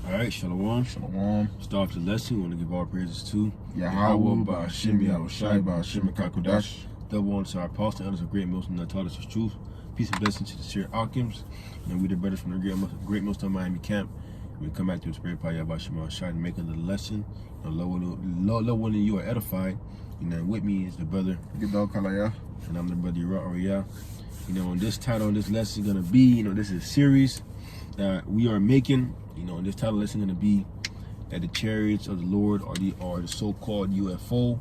Alright, Shalom. Shalom. Start off the lesson. We want to give all praises to Yahweh, Ba'Hashem, Yahushai, Ba'Hashem, Kakodash. Double honor to our apostle, elders of great Muslims that taught us the truth. Peace and blessings to the Syrian Alchems. And we the brothers from the great Muslim Miami camp. We come back to the spirit power Yahweh Shai and make a little lesson. Love one of you are edified. With me is the brother Kalaya. And I'm the brother Uriah. On this title, this lesson is gonna be, this is a series that we are making. This title lesson is gonna be that the chariots of the Lord are the so-called UFO.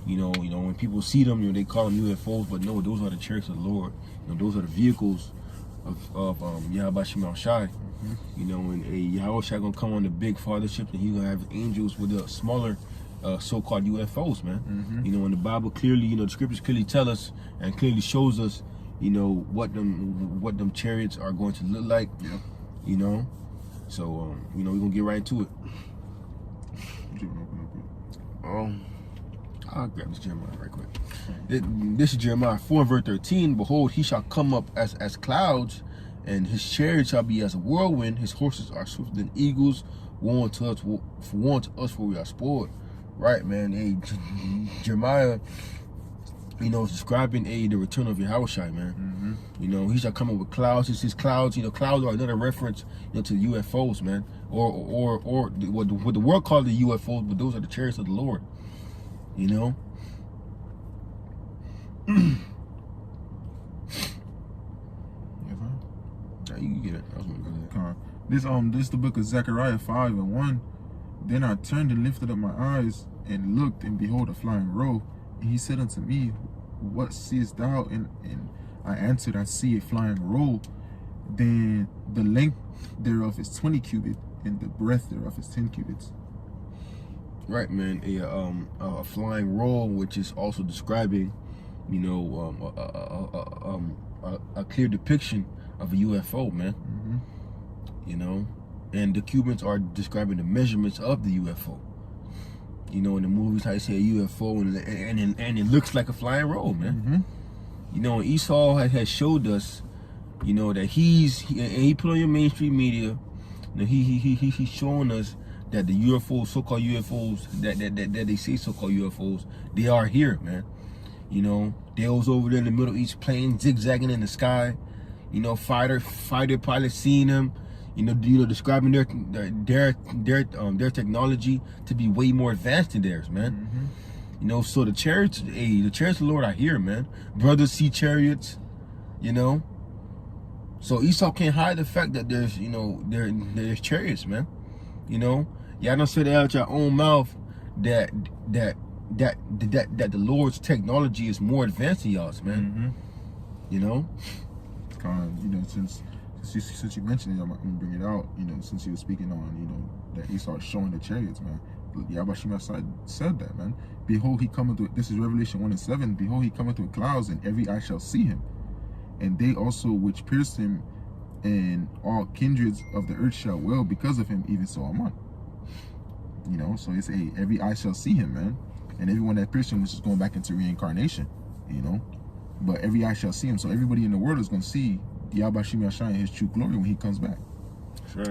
When people see them, they call them UFOs, but no, those are the chariots of the Lord. Those are the vehicles of Yahweh Shai. And Yahweh Shai gonna come on the big fathership, and he's gonna have angels with the smaller so-called UFOs, man. And the Bible clearly, the scriptures clearly tell us and clearly shows us, what them chariots are going to look like. Yeah. So we're gonna get right into it. I'll grab this Jeremiah right quick. This is Jeremiah 4 verse 13. Behold, he shall come up as clouds, and his chariot shall be as a whirlwind. His horses are swifter than eagles. Warn to us, for we are spoiled. Right, man. Jeremiah, is describing the return of Yahushai, man. He shall come up with clouds. It's his clouds. Clouds are another reference, to UFOs, man, or what the world called the UFOs, but those are the chariots of the Lord. Yeah, you can get it. I was gonna go This is the book of Zechariah 5:1. Then I turned and lifted up my eyes and looked, and behold, a flying roe. And he said unto me, What seest thou? And I answered, I see a flying roe. Then the length thereof is 20 cubits, and the breadth thereof is 10 cubits. Right, man. A flying roe, which is also describing, a clear depiction of a UFO, man. And the cubits are describing the measurements of the UFO. In the movies, how you say a UFO, and it looks like a flying roe, man. And Esau has showed us, that he put on your mainstream media, he's showing us that the UFOs, so-called UFOs, that they say so-called UFOs, they are here, man. They was over there in the Middle East plane zigzagging in the sky. Fighter pilots seeing them. Describing their technology to be way more advanced than theirs, man. So the chariots of the Lord are here, man. Brothers see chariots, So Esau can't hide the fact that there's chariots, man. Y'all don't say that out your own mouth that the Lord's technology is more advanced than y'all's, man. Since you mentioned it, I'm gonna bring it out. Since you were speaking on, that Esau showing the chariots, man. Yahweh said that, man. Behold, he cometh with, this is Revelation 1:7. Behold, he cometh with clouds, and every eye shall see him, and they also which pierced him, and all kindreds of the earth shall wail because of him. Even so am I. So it's every eye shall see him, man, and everyone that pierced him, which is going back into reincarnation, But every eye shall see him. So everybody in the world is gonna see Yahweh Shai in his true glory when he comes back. Sure.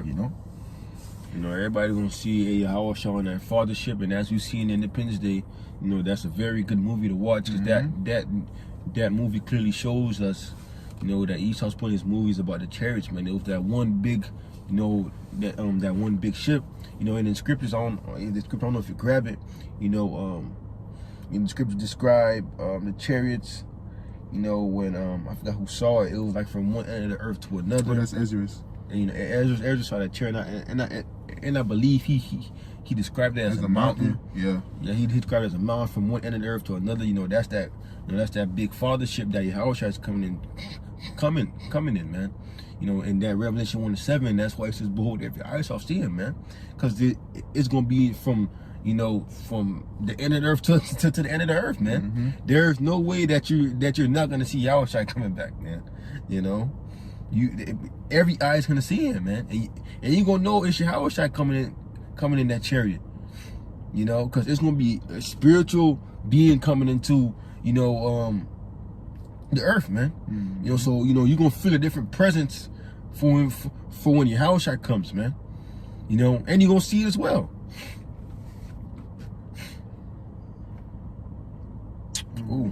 Everybody gonna see Yahweh showing that fathership, and as we see in Independence Day, that's a very good movie to watch, because that movie clearly shows us, that Esau's putting his movies about the chariots, man. It was that one big, that one big ship, in the scriptures. I don't know if you grab it, in the scriptures describe the chariots. When I forgot who saw it, it was like from one end of the earth to another. Oh, that's Ezra's. And Ezra saw that chariot, and I believe he described it as a mountain. Yeah, he described it as a mountain from one end of the earth to another. That's that big fathership that Yahushua is coming in, man. In that Revelation 1:7, that's why it says, "Behold, every eye shall see him," man, because it's gonna be from the end of the earth to the end of the earth, man. There's no way that you're not gonna see Yahushua coming back, man. Every eye is gonna see him, man, and you gonna know it's Yahushua coming in that chariot, because it's gonna be a spiritual being coming into the earth, man. So you're gonna feel a different presence for when Yahushua comes, man. You know, and you're gonna see it as well. Ooh,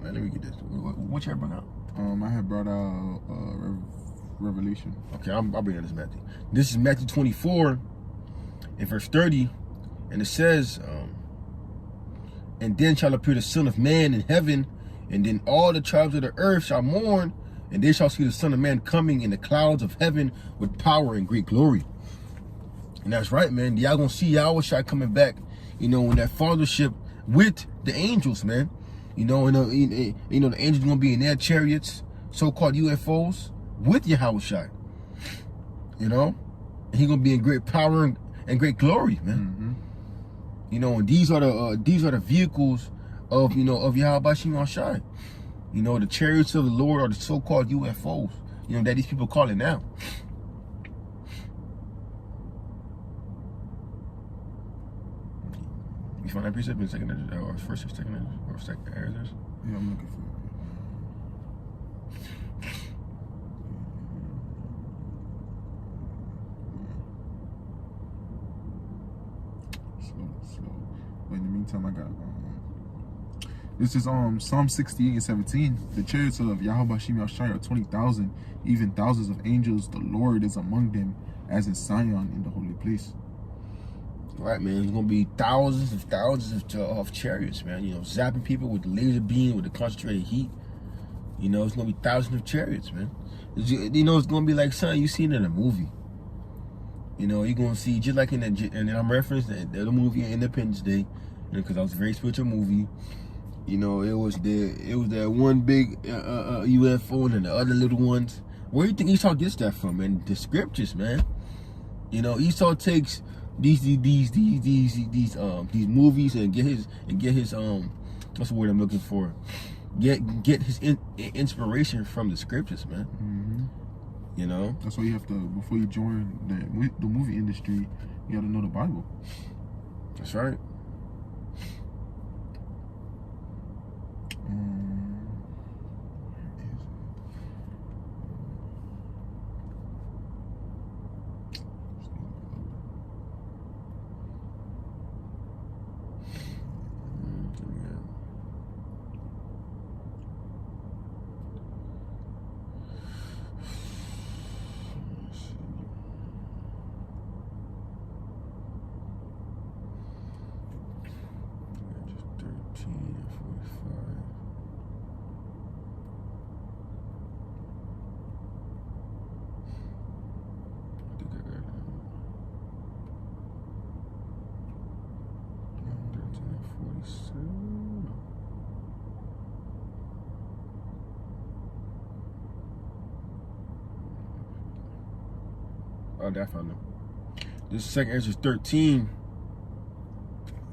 man, let me get this. What you bring out? I had brought out Revelation. Okay, I'll bring out this Matthew. This is Matthew 24 in verse 30, and it says, and then shall appear the Son of Man in heaven, and then all the tribes of the earth shall mourn, and they shall see the Son of Man coming in the clouds of heaven with power and great glory. And that's right, man. Y'all gonna see Yahweh coming back, you know, in that fathership with the angels, man. You know, and you know, the angels gonna be in their chariots, so-called UFOs, with Yahweh. You know, and he gonna be in great power and great glory, man. You know, and these are the vehicles of, you know, of Yahweh Shai. You know, the chariots of the Lord are the so-called UFOs, you know, that these people call it now. You find that precept in second or first or second Ezra? Yeah, I'm looking for it. Slow. But in the meantime, I got this is Psalm 68:17. The chariots of Yahweh Shai are 20,000, even thousands of angels. The Lord is among them, as in Zion in the holy place. Right, man. There's gonna be thousands of chariots, man. You know, zapping people with the laser beam, with the concentrated heat. You know, it's gonna be thousands of chariots, man. You know, it's gonna be like something you seen in a movie. You know, you're gonna see just like and I'm referencing the movie Independence Day, you know, because that was a very spiritual movie. You know, it was that one big UFO and then the other little ones. Where do you think Esau gets that from, man? The scriptures, man. You know, Esau takes these movies and get his what's the word I'm looking for? Get his inspiration from the scriptures, man. You know, that's why you have to, before you join the movie industry, you got to know the Bible. That's right. Oh, that I found them. This is 2 Ezra 13.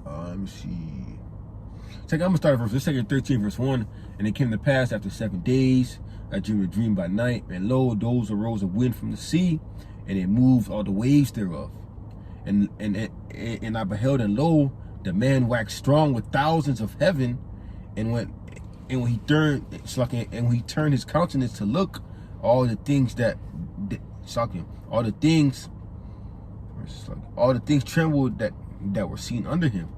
Let me see. I'm gonna start at verse. This 2 13 verse 1. And it came to pass after 7 days, I dreamed a dream by night, and lo, those arose a wind from the sea, and it moved all the waves thereof. And I beheld, and lo, the man waxed strong with thousands of heaven, and when he turned his countenance to look, all the things trembled that were seen under him.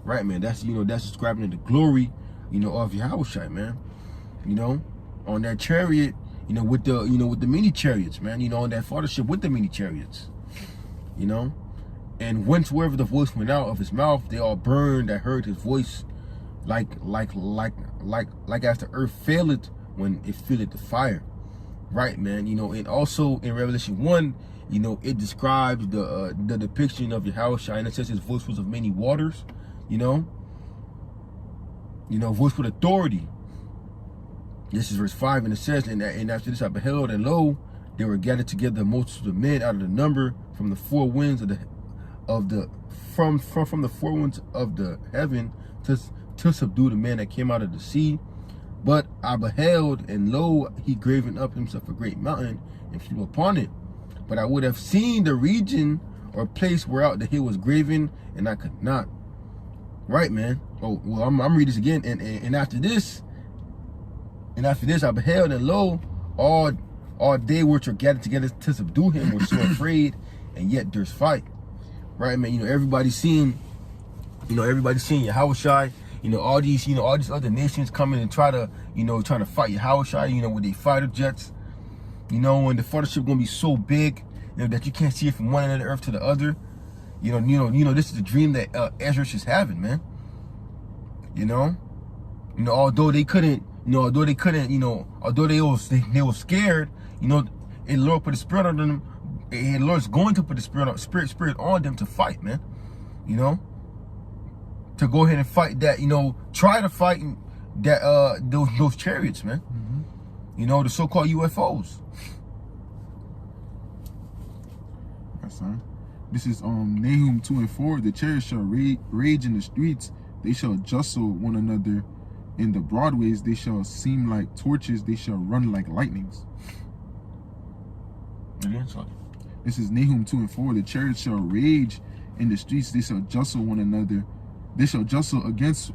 Right, man. That's describing the glory, of Yahushua, man. On that chariot, with the mini chariots, man. On that fathership with the mini chariots. And whensoever the voice went out of his mouth, they all burned that heard his voice, like as the earth faileth when it filleth the fire. Right, man. And also in Revelation 1, it describes the depiction of Yahushua, and it says his voice was of many waters. Voice with authority. This is verse 5, and it says, and after this I beheld, and lo, they were gathered together a multitude of men out of the number from the four winds from the four winds of the heaven to subdue the man that came out of the sea. But I beheld, and lo, he graven up himself a great mountain and flew upon it. But I would have seen the region or place whereout the hill was graven, and I could not. Right, man. Oh, well, I'm reading this again. And after this I beheld, and lo, all they which were gathered together to subdue him were so afraid, and yet there's fight, right, man? You know, everybody's seeing Yahushai. You know, all these other nations coming and trying to fight Yahushai, you know, with their fighter jets. You know, and the fightership gonna be so big, you know, that you can't see it from one end of the earth to the other. You know, this is the dream that Ezra is having, man. You know, although they were scared, you know, and Lord put the spirit on them. And Lord's going to put the spirit on them to fight, man. You know, to go ahead and fight that. You know, try to fight that those chariots, man. You know, the so-called UFOs. Yes, sir. This is Nahum 2:4. The chariots shall rage in the streets. They shall jostle one another in the broadways. They shall seem like torches. They shall run like lightnings. This is Nahum 2:4. The chariots shall rage in the streets. They shall jostle one another. They shall jostle against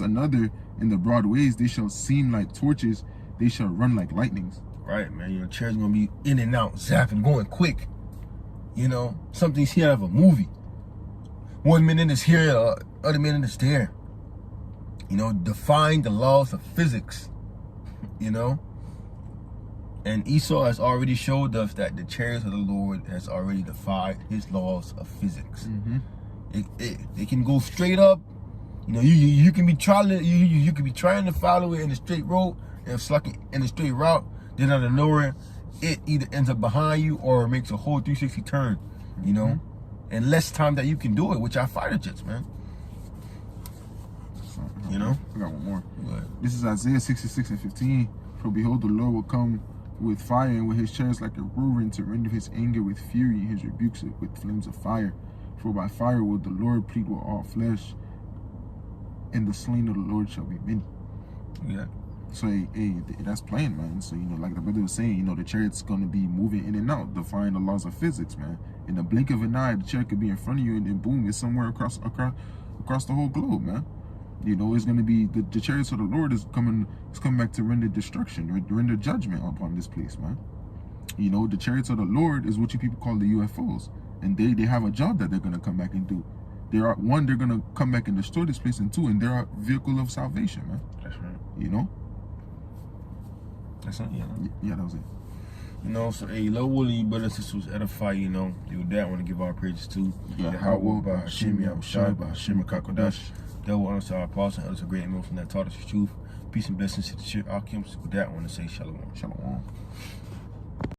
another in the broadways. They shall seem like torches. They shall run like lightnings. Right, man. You know, chariots gonna be in and out, zapping, going quick. You know, something's here out of a movie. 1 minute is here, other minute is there. You know, defying the laws of physics. You know, and Esau has already showed us that the chariots of the Lord has already defied his laws of physics. It can go straight up. You know, you can be trying to follow it in the straight road, and it's like in the straight route. Then out of nowhere, it either ends up behind you or makes a whole 360 turn. You know, in less time that you can do it with your fighter jets, man. You know, I got one more. This is Isaiah 66:15. For behold, the Lord will come with fire, and with his chariots like a whirlwind, to render his anger with fury, and his rebukes with flames of fire. For by fire will the Lord plead with all flesh, and the slain of the Lord shall be many. Yeah. So hey, that's plain, man. So, you know, like the brother was saying, you know, the chariot's gonna be moving in and out, defying the laws of physics, man. In the blink of an eye, the chariot could be in front of you, and then boom, it's somewhere across the whole globe, man. You know, it's gonna be the chariots of the Lord is coming back to render destruction, render judgment upon this place, man. You know, the chariots of the Lord is what you people call the UFOs, and they have a job that they're gonna come back and do. They're gonna come back and destroy this place, and two, and they're a vehicle of salvation, man. That's right. You know. That's it. Yeah, that was it. You know, so hey, Lord willing, brothers and sisters, edify. You know, with that, I want to give our praises to Yahweh, by Hashem, Yahushai, by Hashem HaKadosh. Devil honors to our apostles and others a great emotion that taught us the truth. Peace and blessings to the church. With that, I want to say shalom. Shalom.